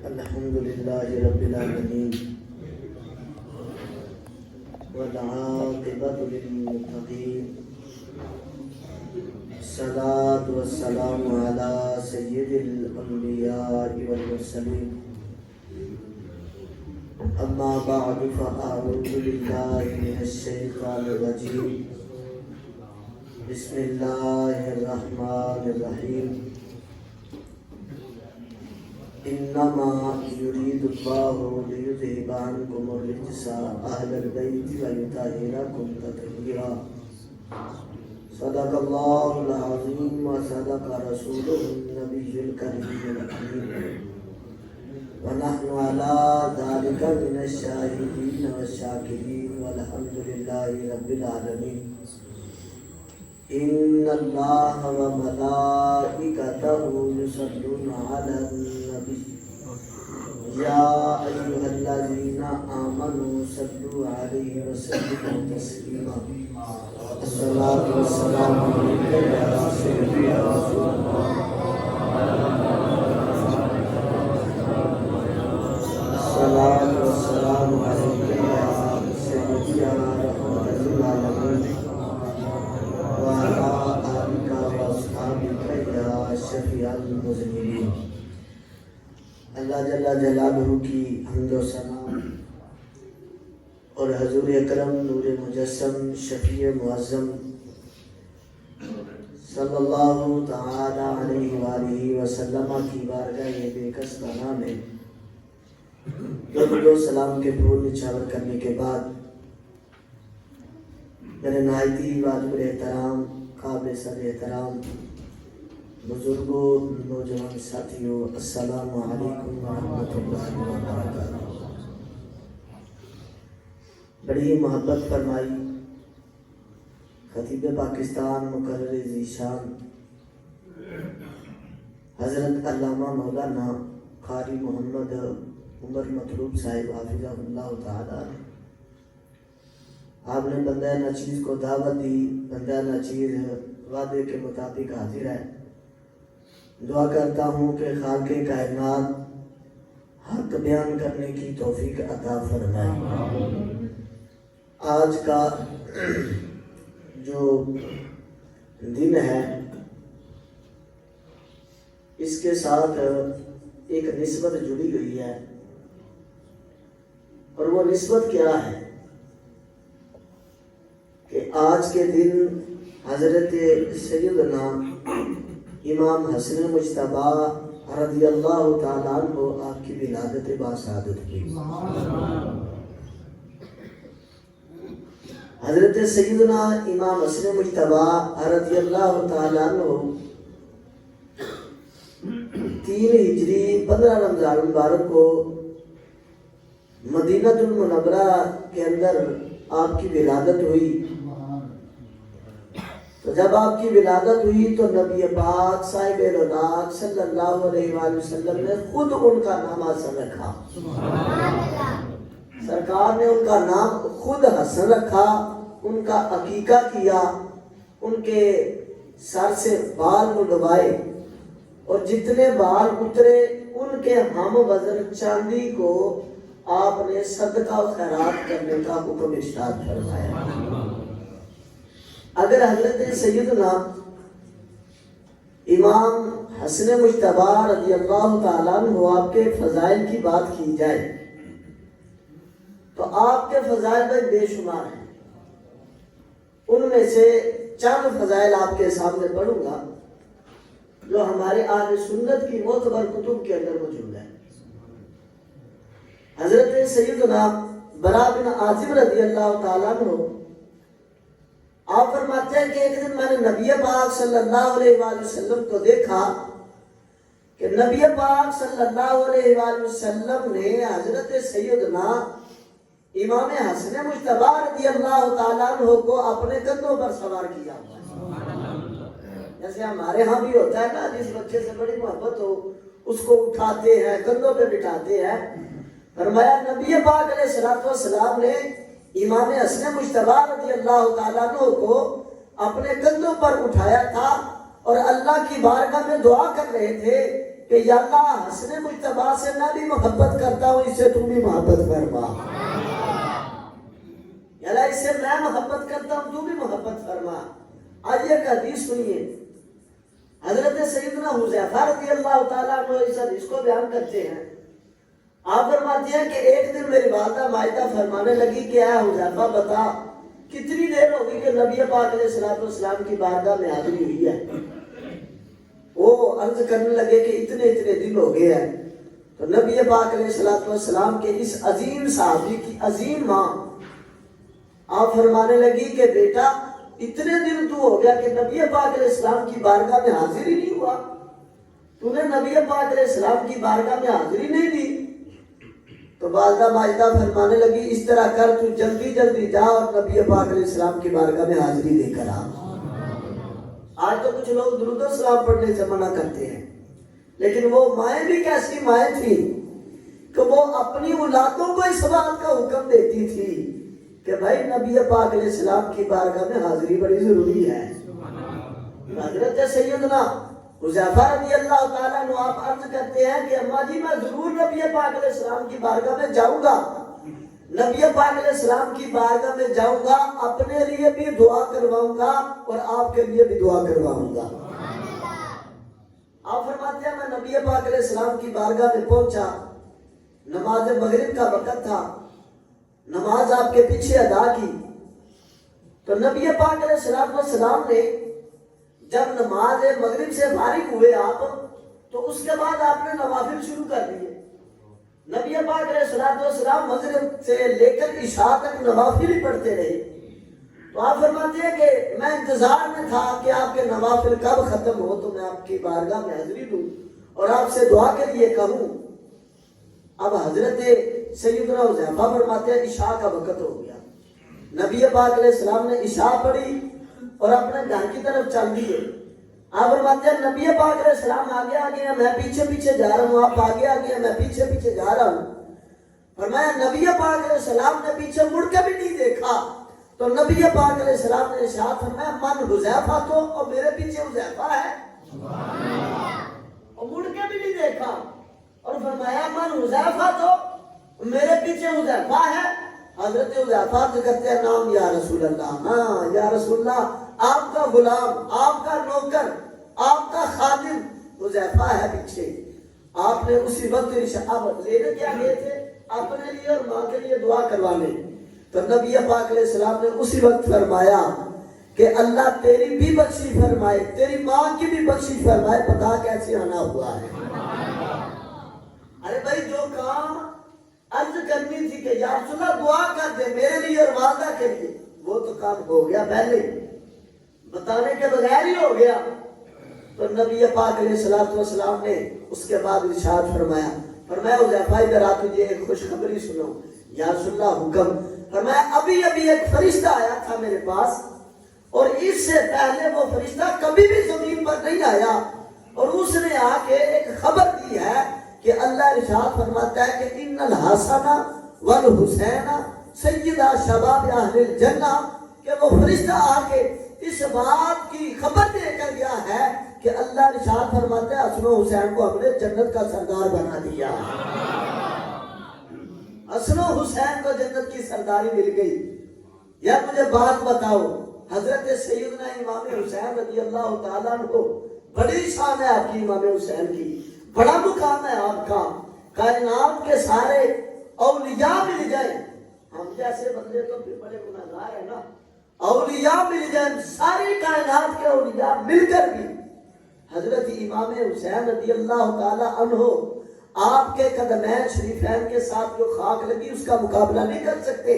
الحمد لله رب العالمين والعاقبة للمتقين الصلاة والسلام على سيد الأنبياء والمرسلين أما بعد فأعوذ بالله من الشيطان الرجيم بسم الله الرحمن الرحيم إنما يريد الله ليذهب عنكم الرجس أهل البيت ويطهركم تطهيرا صدق الله العظيم وصدق رسوله النبي الكريم الأمين ونحن على ذلك من الشاهدين والشاكرين والحمد لله رب العالمين إن الله وملائكته يصلون على النبي يا أيها الذين آمنوا صلوا عليه وسلموا تسليما الصلاة والسلام عليك يا سيدي يا رسول الله الصلاة والسلام عليك يا سيدي يا رحمة العالمين وعلى آلك وأصحابك يا شفيع المذنبين. اللہ جل جلالہ کی حمد و ثنا اور حضور اکرم نور مجسم شفیع معظم صلی اللہ تعالی علیہ وآلہ وسلم کی بارگاہ یہ بے کس پناہ میں درود و سلام کے پھول نچھاور کرنے کے بعد میرے نہایتی واجب احترام قابل صد احترام بزرگوں نوجوان ساتھیوں السلام علیکم ورحمۃ اللہ وبرکاتہ. بڑی محبت فرمائی خطیب پاکستان مقرر ذیشان حضرت علامہ مولانا قاری محمد عمر مطلوب صاحب حافظہ اللہ تعالی. آپ نے بندہ ناچیز کو دعوت دی، بندہ ناچیز وعدے کے مطابق حاضر ہے. دعا کرتا ہوں کہ خالق کائنات حق بیان کرنے کی توفیق عطا فرمائے. آج کا جو دن ہے اس کے ساتھ ایک نسبت جڑی ہوئی ہے، اور وہ نسبت کیا ہے کہ آج کے دن حضرت سیدنا امام حسن مجتبیٰ رضی اللہ تعالیٰ عنہ آپ کی ولادت باسعادت کی. حضرت سیدنا امام حسن مجتبیٰ رضی اللہ تعالیٰ عنہ 3 ہجری 15 رمضان المبارک کو مدینہ المنورہ کے اندر آپ کی ولادت ہوئی. تو جب آپ کی ولادت ہوئی تو نبی پاک صاحب رونق صلی اللہ علیہ وآلہ وسلم نے خود ان کا نام حسن رکھا. سرکار نے ان کا نام خود حسن رکھا، ان کا عقیقہ کیا، ان کے سر سے بال مڈوائے اور جتنے بال اترے ان کے ہم وزن چاندی کو آپ نے صدقہ و خیرات کرنے کا حکم ارشاد فرمایا. اگر حضرت سیدنا امام حسن مجتبیٰ رضی اللہ تعالیٰ عنہ آپ کے فضائل کی بات کی جائے تو آپ کے فضائل میں بے شمار ہیں. ان میں سے چند فضائل آپ کے سامنے پڑھوں گا جو ہمارے اہل سنت کی معتبر کتب کے اندر موجود ہے. حضرت سیدنا برا بن عازب رضی اللہ تعالیٰ عنہ آپ فرماتے ہیں کہ ایک دن میں نے نبی پاک صلی اللہ علیہ وآلہ وسلم کو دیکھا کہ نبی پاک صلی اللہ علیہ وآلہ وسلم نے حضرت سیدنا امام حسن مجتبیٰ رضی اللہ تعالیٰ عنہ کو اپنے کندھوں پر سوار کیا. جیسے ہمارے ہاں بھی ہوتا ہے نا، جس بچے سے بڑی محبت ہو اس کو اٹھاتے ہیں، کندھوں پہ بٹھاتے ہیں. فرمایا نبی پاک علیہ السلام نے امام حسن مجتبیٰ رضی اللہ تعالیٰ عنہ کو اپنے کندھوں پر اٹھایا تھا اور اور اللہ کی بارگاہ میں دعا کر رہے تھے کہ یا اللہ حسن مجتبیٰ سے میں بھی محبت کرتا ہوں، اس سے تم بھی محبت فرما، یا اللہ اس سے میں محبت کرتا ہوں تو بھی محبت فرما۔ آئیے ایک حدیث سنیے، حضرت سیدنا حذیفہ رضی اللہ تعالیٰ عنہ اس حدیث کو بیان کرتے ہیں۔ آپ فرماتے ہیں کہ ایک دن میری والدہ مائدہ فرمانے لگی کہ اے حذیفہ بتا کتنی دیر ہوگی کہ نبی پاک علیہ السلام کی بارگاہ میں حاضری ہوئی ہے؟ وہ عرض کرنے لگے کہ اتنے دن ہو گئے ہیں۔ تو نبی پاک علیہ السلام کے اس عظیم صحابی کی عظیم ماں آپ فرمانے لگی کہ بیٹا اتنے دن تو ہو گیا کہ نبی پاک علیہ السلام کی بارگاہ میں حاضر ہی نہیں ہوا، تو نے نبی پاک علیہ السلام کی بارگاہ میں حاضری نہیں دی۔ تو والدہ ماجدہ فرمانے لگی اس طرح کر تو جلدی جا اور نبی پاک علیہ السلام کی بارگاہ میں حاضری دے کر آ۔ آج تو کچھ لوگ درود و سلام پڑھنے سے منع کرتے ہیں، لیکن وہ مائیں بھی کیسی مائیں تھیں کہ وہ اپنی اولادوں کو اس بات کا حکم دیتی تھی کہ بھائی نبی پاک علیہ السلام کی بارگاہ میں حاضری بڑی ضروری ہے۔ حضرت سیدنا حذیفہ رضی اللہ تعالیٰ عنہ آپ عرض کرتے ہیں کہ اماں جی میں ضرور نبی پاک علیہ السلام کی بارگاہ میں جاؤں گا، نبی پاک علیہ السلام کی بارگاہ میں جاؤں گا، اپنے لیے بھی دعا کرواؤں گا اور آپ کے لیے بھی دعا کرواؤں گا۔ آپ فرماتے ہیں میں نبی پاک علیہ السلام کی بارگاہ میں پہنچا، نماز مغرب کا وقت تھا، نماز آپ کے پیچھے ادا کی۔ تو نبی پاک علیہ السلام نے جب نماز مغرب سے فارغ ہوئے آپ، تو اس کے بعد آپ نے نوافل شروع کر دیے۔ نبی پاک علیہ السلام مغرب سے لے کر عشاء تک نوافل ہی پڑھتے رہے۔ تو آپ فرماتے ہیں کہ میں انتظار میں تھا کہ آپ کے نوافل کب ختم ہو تو میں آپ کی بارگاہ میں حاضری دوں اور آپ سے دعا کے لیے کہوں۔ اب حضرت سیدنا حذیفہ فرماتے ہیں عشاء کا وقت ہو گیا، نبی پاک علیہ السلام نے عشاء پڑھی اور اپنے گھر کی طرف چل دیے۔ آپ فرماتے ہیں نبی پاک علیہ السلام آگے ہیں، میں پیچھے جا رہا ہوں، آپ آگے ہیں، میں پیچھے جا رہا ہوں۔ فرمایا نبی پاک علیہ السلام نے پیچھے مڑ کے بھی نہیں دیکھا، تو نبی پاک علیہ السلام نے ارشاد فرمایا من حذیفہ تو، اور میرے پیچھے حذیفہ ہے، اور مڑ کے بھی نہیں دیکھا اور فرمایا من حذیفہ تو میرے پیچھے حذیفہ ہے۔ حضرت حذیفہ سے کہتے ہیں نام یا رسول اللہ، ہاں یا رسول اللہ، آپ کا غلام، آپ کا نوکر، آپ کا خادم حذیفہ ہے پیچھے۔ آپ نے اسی وقت اب لینے کیا گئے تھے اپنے لیے اور ماں کے لیے دعا کروانے، تو نبی پاک علیہ السلام نے اسی وقت فرمایا کہ اللہ تیری بھی بخشش فرمائے، تیری ماں کی بھی بخشش فرمائے، پتا کیسے آنا ہوا ہے۔ ارے بھائی جو کام عرض کرنی تھی کہ یا رسول اللہ دعا کر دے میرے لیے اور والدہ کے لیے، وہ تو کام ہو گیا، پہلے بتانے کے بغیر ہی ہو گیا۔ تو نبی پاک علیہ السلام نے اس کے بعد ارشاد فرمایا حذیفہ ادھر آ تجھے ایک خوشخبری سنو۔ یا رسول اللہ حکم۔ فرمایا ابھی ایک فرشتہ آیا تھا میرے پاس، اور اس سے پہلے وہ فرشتہ کبھی بھی زمین پر نہیں آیا، اور اس نے آ کے ایک خبر دی ہے کہ اللہ ارشاد فرماتا ہے کہ ان الحسن والحسین سیدہ شباب اہل الجنہ، کہ وہ فرشتہ آ کے اس بات کی خبر دے کر گیا ہے کہ اللہ ارشاد فرماتا ہے حسن و حسین کو ہم نے جنت کا سردار بنا دیا۔ حسن و حسین کو جنت کی سرداری مل گئی۔ یا مجھے بات بتاؤ، حضرت سیدنا امام حسین رضی اللہ تعالیٰ عنہ، بڑی شان ہے آپ کی امام حسین کی، بڑا مقام ہے آپ کا، کائنات کے سارے اولیاء مل جائیں، ہم جیسے بندے تو پھر بڑے گناہگار ہیں نا، اولیاء مل جائیں، ساری کائنات کے اولیاء مل کر بھی حضرت امام حسین رضی اللہ تعالیٰ عنہ آپ کے قدمین شریفین کے ساتھ جو خاک لگی اس کا مقابلہ نہیں کر سکتے،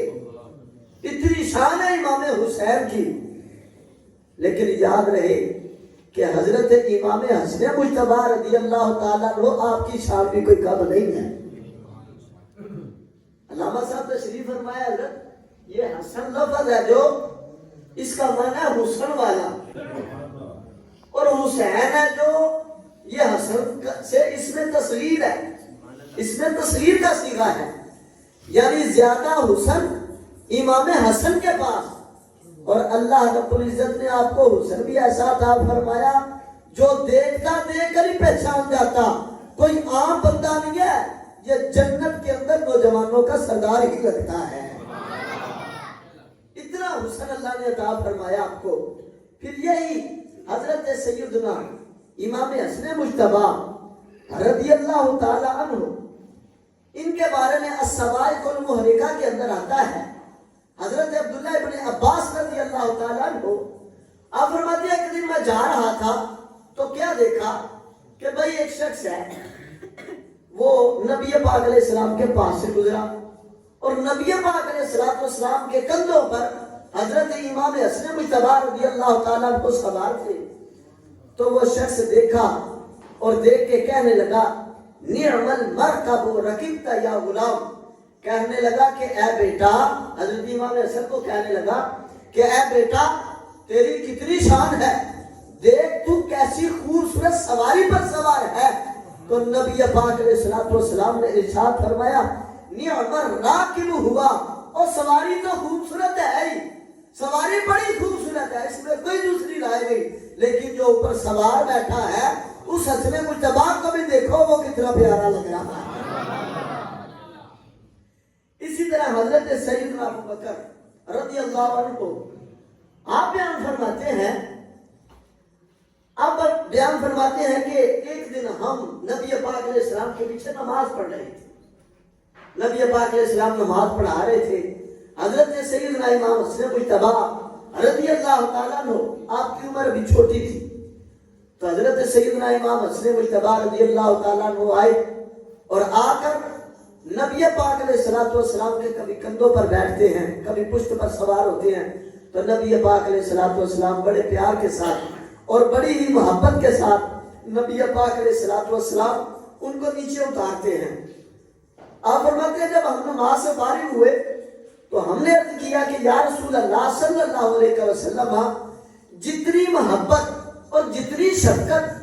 اتنی شان ہے امام حسین کی۔ لیکن یاد رہے کہ حضرت امام حسن مجتبیٰ رضی اللہ تعالیٰ عنہ آپ کی شان بھی کوئی کم نہیں ہے۔ علامہ صاحب تشریف فرمایا حضرت یہ حسن لفظ ہے جو اس کا معنی ہے حسن والا، اور حسین ہے جو یہ حسن سے اس میں تصغیر ہے، اس میں تصغیر کا صیغہ ہے، یعنی زیادہ حسن امام حسن کے پاس، اور اللہ رب العزت نے آپ کو حسن بھی ایسا عطا فرمایا جو دیکھتا دیکھ کر ہی پہچان جاتا، کوئی عام بندہ نہیں ہے، یہ جنت کے اندر نوجوانوں کا سردار ہی لگتا ہے۔ اتنا حسن اللہ نے عطا فرمایا آپ کو۔ پھر یہی حضرت سیدنا امام حسن مجتبی رضی اللہ تعالی عنہ، ان کے بارے میں الصواعق المحرقہ کے اندر آتا ہے، حضرت عبداللہ ابن عباس رضی اللہ تعالی عنہ آپ فرماتے ہیں ایک دن میں جا رہا تھا تو کیا دیکھا کہ بھائی ایک شخص ہے، وہ نبی پاک علیہ السلام کے پاس سے گزرا، اور نبی پاک علیہ السلام کے کندھوں پر حضرت امام حسن مجتبی رضی اللہ تعالیٰ عنہ سوار تھے۔ تو وہ شخص دیکھا اور دیکھ کے کہنے لگا نعم المرکب رکبت یا غلام، کہنے لگا کہ اے بیٹا، حضرت امام حسن کو کہنے لگا کہ اے بیٹا تیری کتنی شان ہے، دیکھ تو کیسی خوبصورت سواری پر سوار ہے۔ تو نبی پاک علیہ السلام نے ارشاد فرمایا نعم الراکب ہوا، اور سواری تو خوبصورت ہے ہی، سواری بڑی خوبصورت ہے، اس میں کوئی دوسری رائے نہیں، لیکن جو اوپر سوار بیٹھا ہے اس حسن مجتبی کو بھی دیکھو وہ کتنا پیارا لگ رہا ہے۔ اسی طرح حضرت سیدنا ابو بکر رضی اللہ عنہ آپ بیان فرماتے ہیں، آپ بیان فرماتے ہیں کہ ایک دن ہم نبی پاک علیہ السلام کے پیچھے نماز پڑھ رہے تھے، نبی پاک علیہ السلام نماز پڑھا رہے تھے، حضرت سیدنا امام حسن مجتبی رضی اللہ تعالیٰ عنہ آپ کی عمر بھی چھوٹی تھی، تو حضرت سیدنا امام حسن مجتبی رضی اللہ تعالیٰ عنہ آئے اور آ کر نبی پاک علیہ السلام کے کبھی کندھوں پر بیٹھتے ہیں، کبھی پشت پر سوار ہوتے ہیں، تو نبی پاک علیہ السلام بڑے پیار کے ساتھ اور بڑی ہی محبت کے ساتھ نبی پاک علیہ السلام ان کو نیچے اتارتے ہیں۔ آپ فرماتے ہیں جب ہم نماز سے فارغ ہوئے تو ہم نے عرض کیا کہ یا رسول اللہ صلی اللہ علیہ وسلم، جتنی محبت اور جتنی شفقت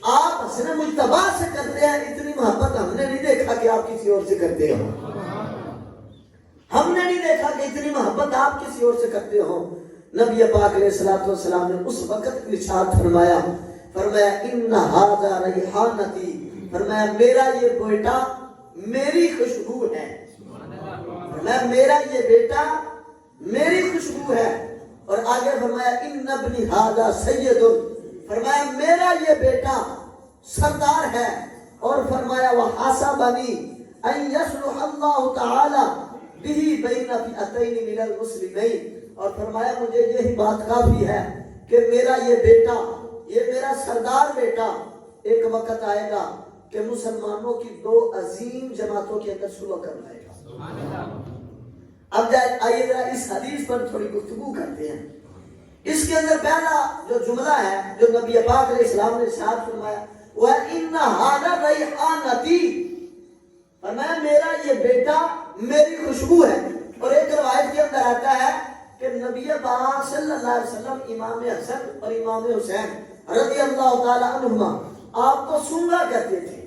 آپ حسن مجتبی سے کرتے ہیں اتنی محبت ہم نے نہیں دیکھا کہ آپ کسی اور سے کرتے ہو، ہم نے نہیں دیکھا کہ اتنی محبت آپ کسی اور سے کرتے ہو۔ نبی پاک علیہ السلام نے اس وقت ارشاد فرمایا ان ھذا ریحانتی، فرمایا میرا یہ بیٹا میری خوشبو ہے، فرمایا میرا یہ بیٹا میری خوشبو ہے، اور آگے فرمایا ان ابنی ھذا سید، فرمایا میرا یہ بیٹا سردار ہے، اور فرمایا وحسبنی ان یصلح اللہ تعالی بہ بین فئتین من المسلمین، اور فرمایا مجھے یہی بات کافی ہے کہ میرا یہ بیٹا، یہ میرا سردار بیٹا ایک وقت آئے گا کہ مسلمانوں کی دو عظیم جماعتوں کے اندر صلح کروائے گا۔ اب آئیے ذرا اس حدیث پر تھوڑی گفتگو کرتے ہیں۔ اس کے اندر پہلا جو جملہ ہے جو نبی پاک علیہ السلام نے ارشاد فرمایا وہ ہے ان ھذا ریحانتی، فرمایا میرا یہ بیٹا میری خوشبو ہے، اور ایک روایت کے اندر آتا ہے کہ نبی پاک صلی اللہ علیہ وسلم امام حسن اور امام حسین رضی اللہ تعالی عنہما آپ کو سونگا کرتے تھے۔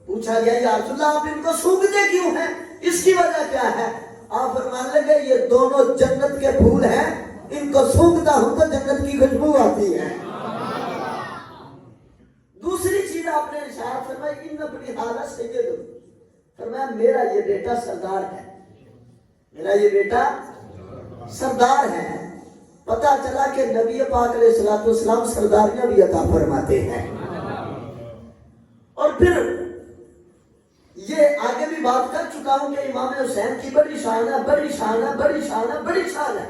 پوچھا گیا یا رسول اللہ آپ ان کو سونگتے کیوں ہیں، اس کی وجہ کیا ہے؟ آپ فرمانے لگے یہ دونوں جنت کے پھول ہیں، ان کو سونگتا ہوں تو جنت کی خوشبو آتی ہے۔ دوسری چیز آپ نے ارشاد فرمائی ان ابنی ھذا سید، فرمایا میرا یہ بیٹا سردار ہے، میرا یہ بیٹا سردار ہے۔ پتہ چلا کہ نبی پاک علیہ السلام سرداریاں بھی عطا فرماتے ہیں۔ اور پھر یہ آگے بھی بات کر چکا ہوں کہ امام حسین کی بڑی شان ہے، بڑی شان ہے، بڑی شان ہے، بڑی شان ہے،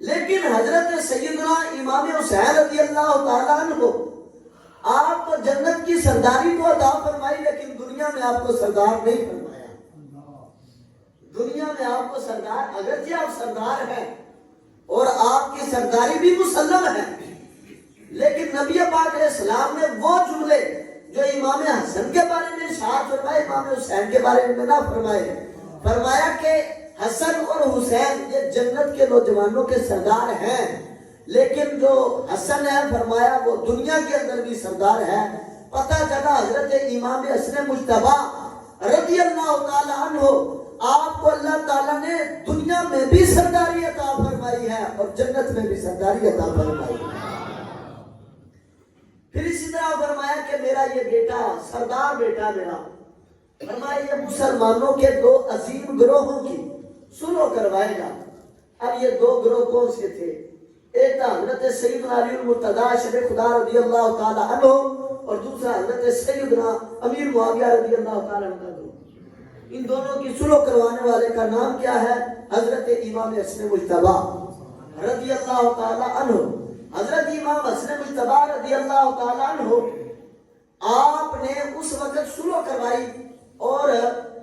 لیکن حضرت سیدنا امام حسین رضی اللہ تعالیٰ عنہ آپ کو جنت کی سرداری تو عطا فرمائی، لیکن دنیا میں آپ کو سردار نہیں فرمایا۔ دنیا میں آپ کو سردار، اگرچہ آپ سردار ہیں اور آپ کی سرداری بھی مسلم ہے، لیکن نبی پاک علیہ السلام نے وہ جملے جو امام حسن کے بارے میں ارشاد فرمائے امام حسین کے بارے میں نہ فرمائے، فرمایا کہ حسن اور حسین یہ جنت کے نوجوانوں کے سردار ہیں، لیکن جو حسن ہے فرمایا وہ دنیا کے اندر بھی سردار ہے۔ پتہ چلا حضرت امام حسن مجتبی رضی اللہ تعالی عنہ آپ کو اللہ تعالیٰ نے دنیا میں بھی سرداری عطا فرمائی ہے اور جنت میں بھی سرداری عطا فرمائی ہے۔ میرا یہ بیٹا سردار بیٹا میرا، فرمایا یہ مسلمانوں کے دو عظیم گروہوں کی سلو کروائے گا۔ اب یہ دو گروہ کون سے تھے؟ ایک تھا حضرت سیدنا علی المرتضیٰ شرف خدا رضی اللہ تعالی عنہ، اور دوسرا حضرت سیدنا امیر معاویہ رضی اللہ تعالی عنہ کا گروہ۔ ان دونوں کی سلو کروانے والے کا نام کیا ہے؟ حضرت امام حسن مجتبی رضی اللہ تعالی عنہ۔ حضرت امام حسن مجتبی رضی اللہ تعالی عنہ آپ نے اس وقت سلو کروائی اور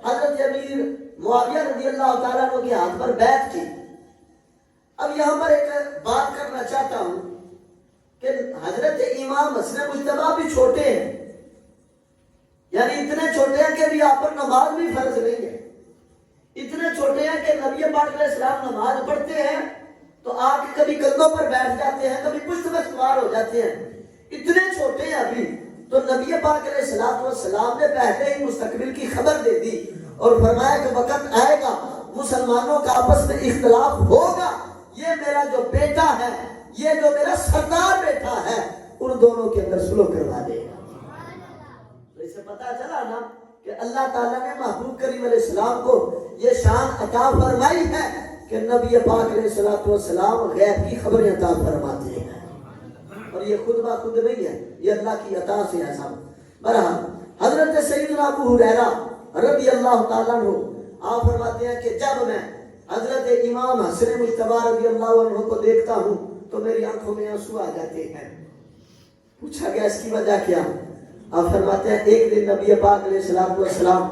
حضرت امیر معاویہ رضی اللہ تعالیٰ عنہ کے ہاتھ پر بیعت کی۔ اب یہاں پر ایک بات کرنا چاہتا ہوں کہ حضرت امام حسن مجتبی بھی چھوٹے ہیں، یعنی اتنے چھوٹے ہیں کہ ابھی آپ پر نماز بھی فرض نہیں ہے، اتنے چھوٹے ہیں کہ نبی پاک علیہ السلام نماز پڑھتے ہیں تو آ کے کبھی کندھوں پر بیٹھ جاتے ہیں، کبھی پشت پر سوار ہو جاتے ہیں، اتنے چھوٹے ہیں ابھی۔ تو نبی پاک علیہ السلام نے پہلے ہی مستقبل کی خبر دے دی اور فرمایا کہ وقت آئے گا مسلمانوں کا آپس میں اختلاف ہوگا، یہ میرا جو بیٹا ہے، یہ جو میرا سردار بیٹا ہے، ان دونوں کے اندر سلو کروا دے گا۔ تو اسے پتا چلا نا کہ اللہ تعالیٰ نے محبوب کریم علیہ السلام کو یہ شان عطا فرمائی ہے کہ نبی پاک علیہ السلام غیب کی خبریں عطا فرماتے ہیں، اور یہ خود بخود نہیں ہے، یہ اللہ کی عطا سے ہے سب۔ بہرحال حضرت سیدنا ابو ہریرہ رضی اللہ تعالیٰ عنہ آپ فرماتے ہیں کہ جب میں حضرت امام حسن مجتبی رضی اللہ عنہ کو دیکھتا ہوں تو میری آنکھوں میں آنسو آ جاتے ہیں۔ پوچھا گیا اس کی وجہ کیا؟ آپ فرماتے ہیں ایک دن نبی پاک علیہ السلام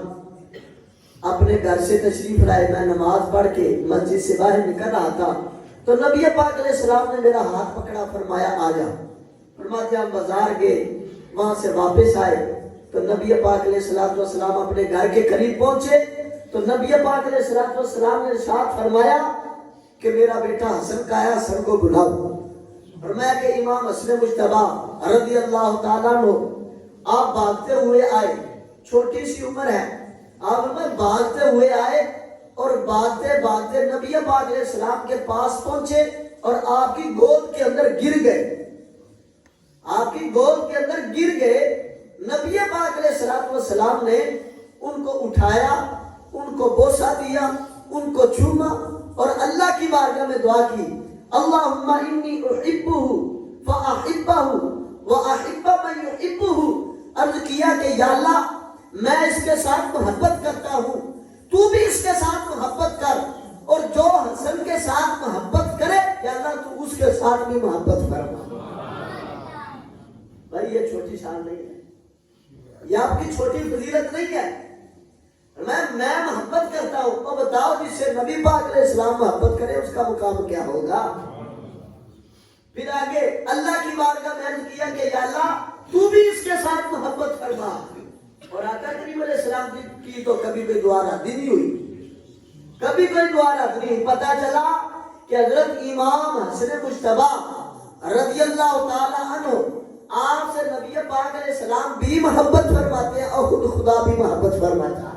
اپنے گھر سے تشریف لائے، میں نماز پڑھ کے مسجد سے باہر نکل رہا تھا تو نبی پاک علیہ السلام نے میرا ہاتھ پکڑا، فرمایا آ جا۔ فرماتے ہم بازار گئے، وہاں سے واپس آئے تو نبی پاک علیہ السلام اپنے گھر کے قریب پہنچے تو نبی پاک علیہ السلام نے ارشاد فرمایا کہ میرا بیٹا حسن کا ہے، حسن کو بلاؤ۔ فرمایا کہ امام حسن مجتبی رضی اللہ تعالیٰ عنہ آپ بھاگتے ہوئے آئے، چھوٹی سی عمر ہے، آپ میں بھاگتے ہوئے آئے اور بھاگتے بھاگتے نبی پاک علیہ السلام کے پاس پہنچے اور آپ کی گود کے اندر گر گئے، آپ کی گود کے اندر گر گئے۔ نبی پاک علیہ السلام نے ان کو اٹھایا، ان کو بوسہ دیا، ان کو چوما اور اللہ کی بارگاہ میں دعا کی، اللہم انی احبہ فاحبہ واحب من یحبہ۔ عرض کیا کہ یا اللہ میں اس کے ساتھ محبت کرتا ہوں، تو بھی اس کے ساتھ محبت کر، اور جو حسن کے ساتھ محبت کرے یا اللہ تو اس کے ساتھ بھی محبت فرما۔ بھائی یہ چھوٹی شان نہیں ہے، یہ آپ کی چھوٹی فضیلت نہیں ہے۔ میں محبت کرتا ہوں، تو بتاؤ جس سے نبی پاک علیہ السلام محبت کرے اس کا مقام کیا ہوگا؟ پھر آگے اللہ کی بارگاہ میں عرض کیا کہ یا اللہ تو بھی اس کے ساتھ محبت فرما، اور آقا کریم علیہ السلام کی تو کبھی کوئی دعا رد نہیں ہوئی، کبھی کوئی دعا رد نہیں۔ پتا چلا کہ حضرت امام حسن مجتبی رضی اللہ تعالی عنہ آپ سے نبی پاک علیہ السلام بھی محبت فرماتے ہیں اور خود خدا بھی محبت فرماتا ہے۔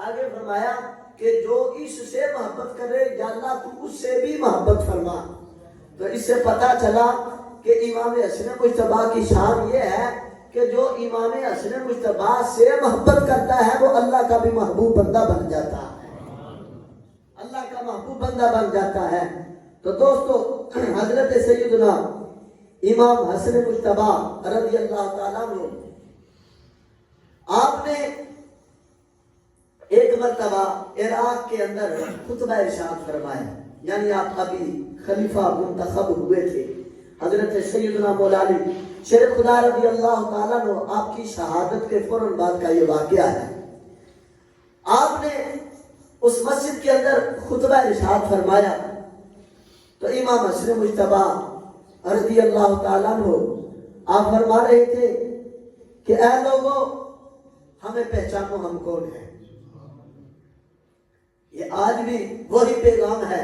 آگے فرمایا کہ جو اس سے محبت کرے یا اللہ تو اس سے بھی محبت فرما۔ تو اس سے پتا چلا کہ امام حسن مجتبی کی شان یہ ہے کہ جو امام حسن مجتبی سے محبت کرتا ہے وہ اللہ کا بھی محبوب بندہ بن جاتا ہے، اللہ کا محبوب بندہ بن جاتا ہے۔ تو دوستو حضرت سیدنا امام حسن مجتبی رضی اللہ تعالیٰ عنہ آپ نے ایک مرتبہ عراق کے اندر خطبہ ارشاد فرمایا، یعنی آپ ابھی خلیفہ منتخب ہوئے تھے، حضرت سیدنا مولا علی شریف خدا رضی اللہ تعالیٰ عنہ آپ کی شہادت کے فوراً بعد کا یہ واقعہ ہے۔ آپ نے اس مسجد کے اندر خطبہ ارشاد فرمایا تو امام حسن مجتبی رضی اللہ تعالیٰ عنہ آپ فرما رہے تھے کہ اے لوگوں ہمیں پہچانو ہم کون ہیں۔ یہ آج بھی وہی پیغام ہے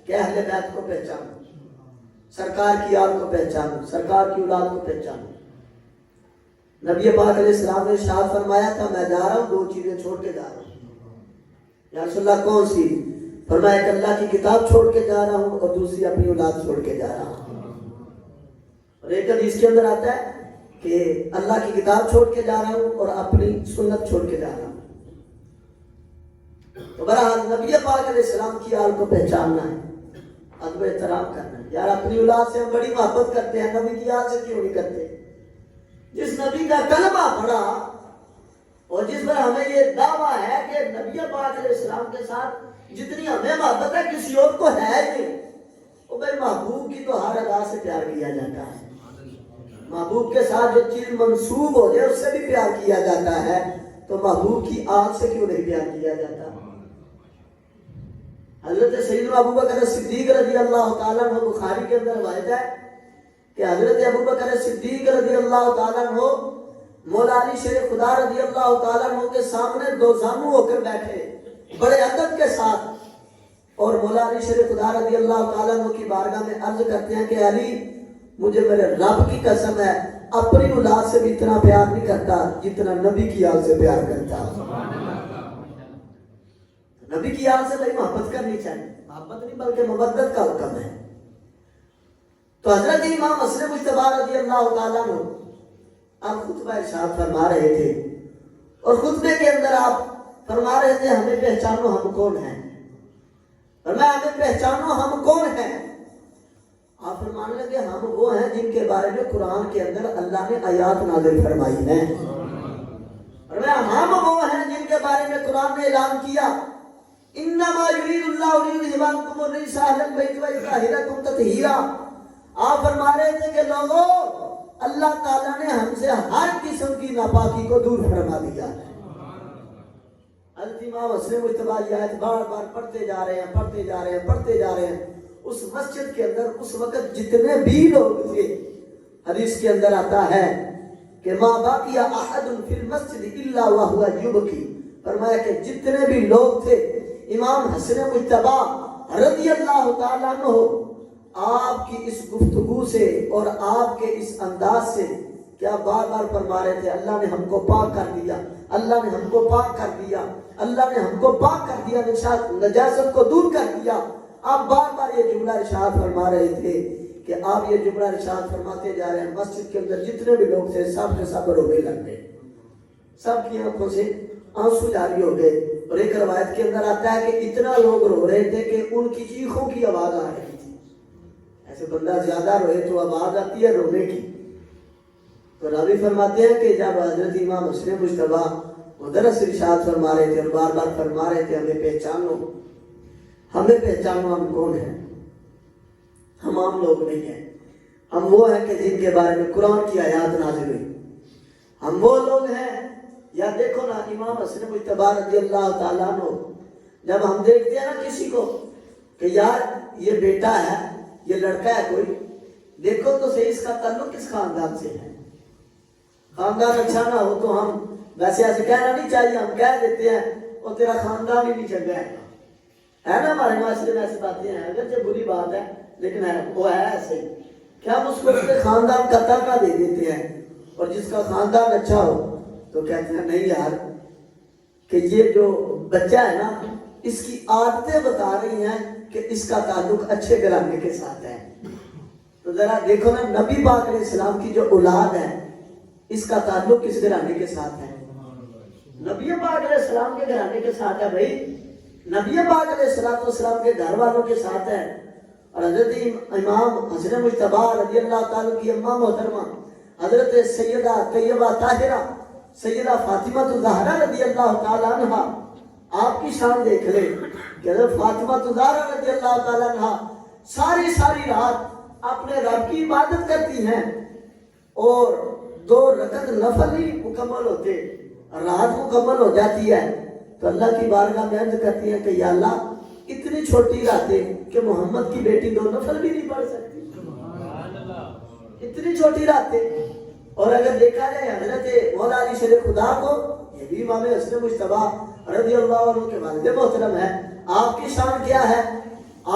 کہ اہل بیت کو پہچانو، سرکار کی آل کو پہچانو، سرکار کی اولاد کو پہچانو۔ نبی پاک علیہ السلام نے ارشاد فرمایا تھا میں جا رہا ہوں، دو چیزیں چھوڑ کے جا رہا ہوں۔ یا رسول اللہ کون سی؟ فرمایا کہ اللہ کی کتاب چھوڑ کے جا رہا ہوں اور دوسری اپنی اولاد چھوڑ کے جا رہا ہوں۔ اور ایک حدیث کے اندر آتا ہے کہ اللہ کی کتاب چھوڑ کے جا رہا ہوں اور اپنی سنت چھوڑ کے جا رہا ہوں. تو بہرحال نبی پاک علیہ السلام کی آل کو پہچاننا ہے, ادب احترام کرنا ہے. یار اپنی اولاد سے ہم بڑی محبت کرتے ہیں, نبی کی آل سے کیوں نہیں کرتے؟ جس نبی کا کلمہ پڑھا اور جس پر ہمیں یہ دعویٰ ہے کہ نبی پاک علیہ السلام کے ساتھ جتنی ہمیں محبت ہے کسی اور کو ہے نہیں, وہ بھائی محبوب کی تو ہر ادا سے پیار کیا جاتا ہے. محبوب کے ساتھ جو چیز منسوب ہو جائے اس سے بھی پیار کیا جاتا ہے, تو محبوب کی آگ سے کیوں نہیں پیار کیا جاتا؟ حضرت سیدنا ابو بکر صدیق رضی اللہ تعالیٰ عنہ, بخاری کے اندر روایت ہے کہ حضرت ابو بکر صدیق رضی اللہ تعالیٰ عنہ مولا علی شیر خدا رضی اللہ تعالیٰ عنہ کے سامنے دو زانو ہو کر بیٹھے بڑے ادب کے ساتھ, اور مولا علی شیر خدا رضی اللہ تعالیٰ عنہ کی بارگاہ میں عرض کرتے ہیں کہ علی مجھے میرے رب کی قسم ہے اپنی اولاد سے بھی اتنا پیار نہیں کرتا جتنا نبی کی آل سے پیار کرتا. نبی کی آل سے بھائی محبت کرنی چاہیے, محبت نہیں بلکہ مودت کا حکم ہے. تو حضرت امام مسلم مجتبی رضی اللہ تعالیٰ عنہ آپ خطبہ ارشاد فرما رہے تھے, اور خطبے کے اندر آپ فرما رہے تھے ہمیں پہچانو ہم کون ہیں. فرمایا ہمیں پہچانو ہم کون ہیں. آپ فرمانے لگے ہم وہ ہیں جن کے بارے میں قرآن کے اندر اللہ نے آیات نازل فرمائی ہیں. فرمایا ہم وہ ہیں جن کے بارے میں قرآن نے اعلان کیا انما یرید اللہ لیذھب عنکم الرجس اہل البیت ویطہرکم تطہیرا. آپ فرما رہے تھے کہ لوگوں اللہ تعالیٰ نے ہم سے ہر قسم کی ناپاکی کو دور فرما دیا ہے. حضرت امام مسلم مجتبی آیت بار بار پڑھتے جا رہے ہیں, پڑھتے جا رہے ہیں, پڑھتے جا رہے ہیں. اس مسجد کے اندر اس وقت جتنے بھی لوگ تھے, حدیث کے اندر آتا ہے کہ ما باقی احد فی المسجد الا وهو یبکی. فرمایا کہ جتنے بھی لوگ تھے امام حسن مجتبی رضی اللہ تعالیٰ عنہ آپ کی اس گفتگو سے اور آپ کے اس انداز سے کیا بار بار فرما رہے تھے اللہ نے ہم کو پاک کر دیا, اللہ نے ہم کو پاک کر دیا, اللہ نے ہم کو پاک کر دیا, نجاست کو دور کر دیا. آپ بار بار یہ جملہ ارشاد فرما رہے تھے کہ آپ یہ جملہ ارشاد فرماتے جا رہے ہیں. مسجد کے اندر جتنے بھی لوگ تھے سب کے سب رونے لگ گئے, سب کی آنکھوں سے آنسو جاری ہو گئے. اور ایک روایت کے اندر آتا ہے کہ اتنا لوگ رو رہے تھے کہ ان کی چیخوں کی آواز آ رہی تھی. ایسے بندہ زیادہ روئے تو آواز آتی ہے رونے کی. تو راوی فرماتے ہیں کہ جب حضرت امام مسلم مجتبی وہ درس ارشاد فرما رہے تھے اور بار بار فرما رہے تھے ہمیں پہچانو, ہمیں پہچانو ہم کون ہیں. ہم عام لوگ نہیں ہیں, ہم وہ ہیں کہ جن کے بارے میں قرآن کی آیات نازل ہوئی. ہم وہ لوگ ہیں. یا دیکھو نا امام حسن مجتبی رضی اللہ تعالیٰ عنہ, جب ہم دیکھتے ہیں نا کسی کو کہ یار یہ بیٹا ہے, یہ لڑکا ہے کوئی, دیکھو تو صحیح اس کا تعلق کس خاندان سے ہے. خاندان اچھا نہ ہو تو ہم ویسے ایسے کہنا نہیں چاہیے, ہم کہہ دیتے ہیں وہ تیرا خاندان ہی نہیں چنگا ہے نا. ہمارے معاشرے میں ایسی باتیں ہیں, اگرچہ بری بات ہے لیکن ہے وہ ہے ایسے کہ ہم اس کو اس کے خاندان کا ترکہ دے دیتے ہیں, اور جس کا خاندان اچھا ہو تو کہتے ہیں نہیں یار کہ یہ جو بچہ ہے نا اس کی عادتیں بتا رہی ہیں کہ اس کا تعلق اچھے گھرانے کے ساتھ ہے. تو ذرا دیکھو نا نبی پاک علیہ السلام کی جو اولاد ہے اس کا تعلق کس گھرانے کے ساتھ ہے؟ نبی پاک علیہ السلام کے گھرانے کے ساتھ ہے. بھائی نبی پاک علیہ السلام کے گھر والوں کے ساتھ ہے. اور حضرت امام حسن مجتبی رضی اللہ تعالیٰ کی اماں محترمہ حضرت سیدہ طیبہ طاہرہ سیدہ فاطمہ الزہرا رضی اللہ تعالیٰ عنہ, آپ کی شان دیکھ لیں کہ حضرت فاطمہ الزہرا رضی اللہ تعالیٰ عنہ ساری رات اپنے رب کی عبادت کرتی ہیں, اور 2 رکعت نفل ہی مکمل ہوتے, رات مکمل ہو جاتی ہے تو اللہ کی بارگاہ میں عرض کرتی ہیں کہ یا اللہ اتنی چھوٹی راتیں کہ محمد کی بیٹی 2 نفل بھی نہیں پڑھ سکتی, اتنی چھوٹی راتیں. اور اگر دیکھا جائے حضرت مولا علی شیر خدا کو, یہ بھی امام حسن مجتبی رضی اللہ عنہ کے والد محترم ہے, آپ کی شان کیا ہے؟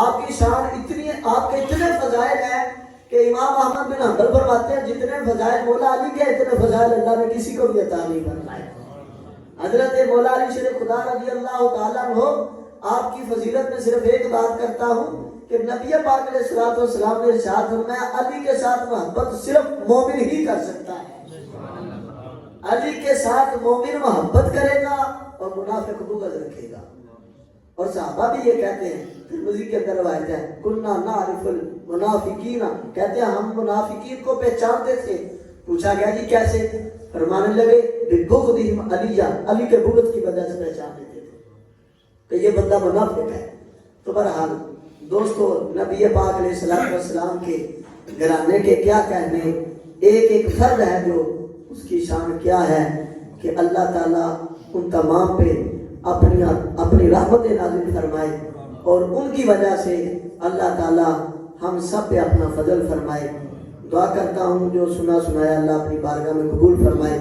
آپ کی شان اتنی, آپ کے اتنے فضائل ہیں کہ امام احمد بن حنبل فرماتے ہیں جتنے فضائل مولا علی کے اتنے فضائل اللہ نے کسی کو بھی عطا نہیں فرمائے. حضرت مولا علی شیر خدا رضی اللہ تعالیٰ عنہ آپ کی فضیلت میں صرف ایک بات کرتا ہوں کہ نبی پاک علیہ الصلوۃ والسلام نے ارشاد فرمایا علی کے ساتھ محبت صرف مومن ہی کر سکتا ہے۔ علی کے ساتھ مومن محبت کرے گا اور منافق بغض رکھے گا۔ اور صحابہ بھی یہ کہتے ہیں، ترمذی کے اندر روایت ہے، کنا نعرف المنافقین، کہتے ہیں ہم منافقین کو پہچانتے تھے۔ پوچھا گیا جی کیسے؟ فرمانے لگے ببغضہم علی، علی کے بغض کی وجہ سے پہچان لیتے تھے کہ یہ بندہ منافق ہے۔ تو بہرحال دوستو، نبی پاک علیہ السلام کے گھرانے کے کیا کہنے، ایک ایک فرد ہے جو اس کی شان کیا ہے کہ اللہ تعالیٰ ان تمام پہ اپنی رحمت نازل فرمائے، اور ان کی وجہ سے اللہ تعالیٰ ہم سب پہ اپنا فضل فرمائے۔ دعا کرتا ہوں جو سنا سنایا اللہ اپنی بارگاہ میں قبول فرمائے۔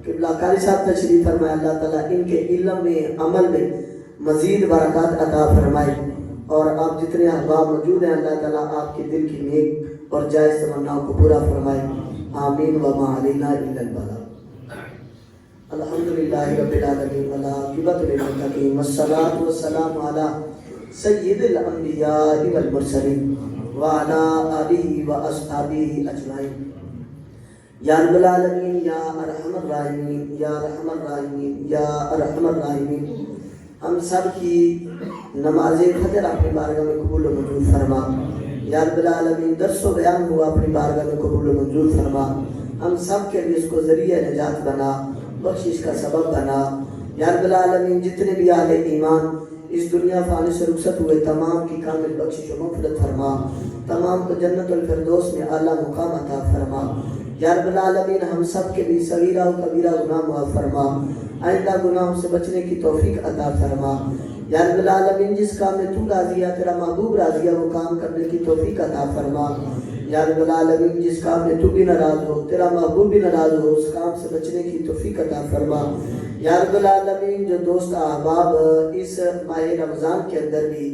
قبلہ قاری صاحب تشریف فرمائے، اللہ تعالیٰ ان کے علم میں عمل میں مزید برکات عطا فرمائے، اور آپ جتنے احباب موجود ہیں اللہ تعالیٰ آپ کے دل کی نیک اور جائز تمناؤں کو پورا فرمائے۔ آمین وما علینا الا البلاغ۔ الحمدللہ رب العالمین والعاقبۃ للمتقین والصلاۃ والسلام علی سید الانبیاء والمرسلین وعلی آلہ واصحابہ اجمعین۔ یا رب العالمین، یا ارحم الراحمین، یا ارحم الراحمین، یا ارحم الراحمین، ہم سب کی نماز فجر اپنی بارگاہ میں قبول و منظور فرما۔ یا رب العالمین، درس و بیان ہوا اپنی بارگاہ میں قبول و منظور فرما۔ ہم سب کے لیے اس کو ذریعہ نجات بنا، بخشش کا سبب بنا۔ یا رب العالمین، جتنے بھی اہل ایمان اس دنیا فانی سے رخصت ہوئے تمام کی کامل بخشش و مغفرت فرما، تمام کو جنت الفردوس میں اعلیٰ مقام عطا فرما۔ یا رب العالمین، ہم سب کے بھی صغیرہ و کبیرہ گناہ معاف فرما، آئندہ گناہوں سے بچنے کی توفیق عطا فرما۔ یا رب العالمین، جس کام میں تو راضی ہے، تیرا محبوب راضی ہے، وہ کام کرنے کی توفیق عطا فرما۔ یا رب العالمین، جس کام میں تو بھی ناراض ہو، تیرا محبوب بھی ناراض ہو، اس کام سے بچنے کی توفیق عطا فرما۔ یا رب العالمین، جو دوست احباب اس ماہ رمضان کے اندر بھی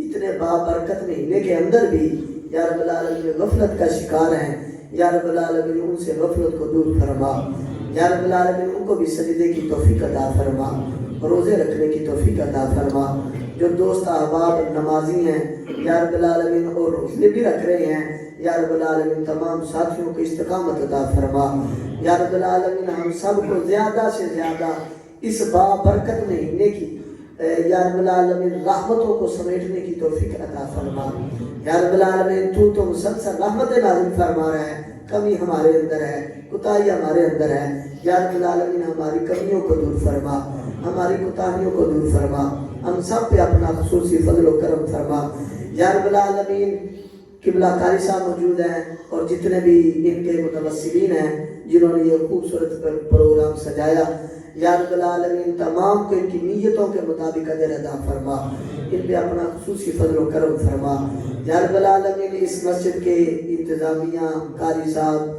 اتنے بابرکت مہینے کے اندر بھی یا رب العالمین غفلت کا شکار ہیں، یا رب العالمین ان سے غفلت کو دور فرما۔ یا رب العالمین، ان کو بھی سجدے کی توفیق عطا فرما، روزے رکھنے کی توفیق عطا فرما۔ جو دوست احباب نمازی ہیں یا رب العالمین اور روزے بھی رکھ رہے ہیں، یا رب العالمین تمام ساتھیوں کو استقامت عطا فرما۔ یا رب العالمین، ہم سب کو زیادہ سے زیادہ اس بابرکت مہینے کی یا رب العالمین رحمتوں کو سمیٹنے کی توفیق عطا فرما۔ یا رب العالمین، تو مسلسل رحمت نازل فرما رہا ہے، کمی ہمارے اندر ہے، کوتاہی ہمارے اندر ہے۔ یا رب العالمین، ہماری کمیوں کو دور فرما، ہماری کوتاہیوں کو دور فرما، ہم سب پہ اپنا خصوصی فضل و کرم فرما۔ یا رب العالمین، قبلہ قاری صاحب موجود ہیں اور جتنے بھی ان کے متوسلین ہیں جنہوں نے یہ خوبصورت پروگرام سجایا، یا رب العالمین تمام کو ان کی نیتوں کے مطابق اجر عطا فرما، ان پہ اپنا خصوصی فضل و کرم فرما۔ یا رب العالمین، اس مسجد کے انتظامیہ، قاری صاحب،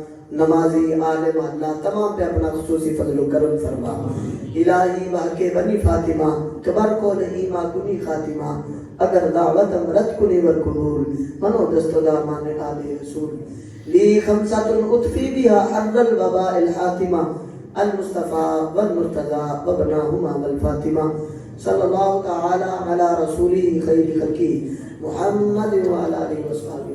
نمازی، عالم اللہ تمام پہ اپنا خصوصی فضل و کرم فرما۔ الہی بحق بنی فاطمہ کبر کو نہیں ما کنی خاتمہ، اگر دعوت امرت کنی والقبول منو دست دامان آل رسول لی خمسات اطفی بها حر الوباء الحاتمہ المصطفیٰ والمرتضی وابناہما والفاطمہ صلی اللہ تعالی علی رسولہ خیر خلقہ محمد وعلی آلہ وصحبہ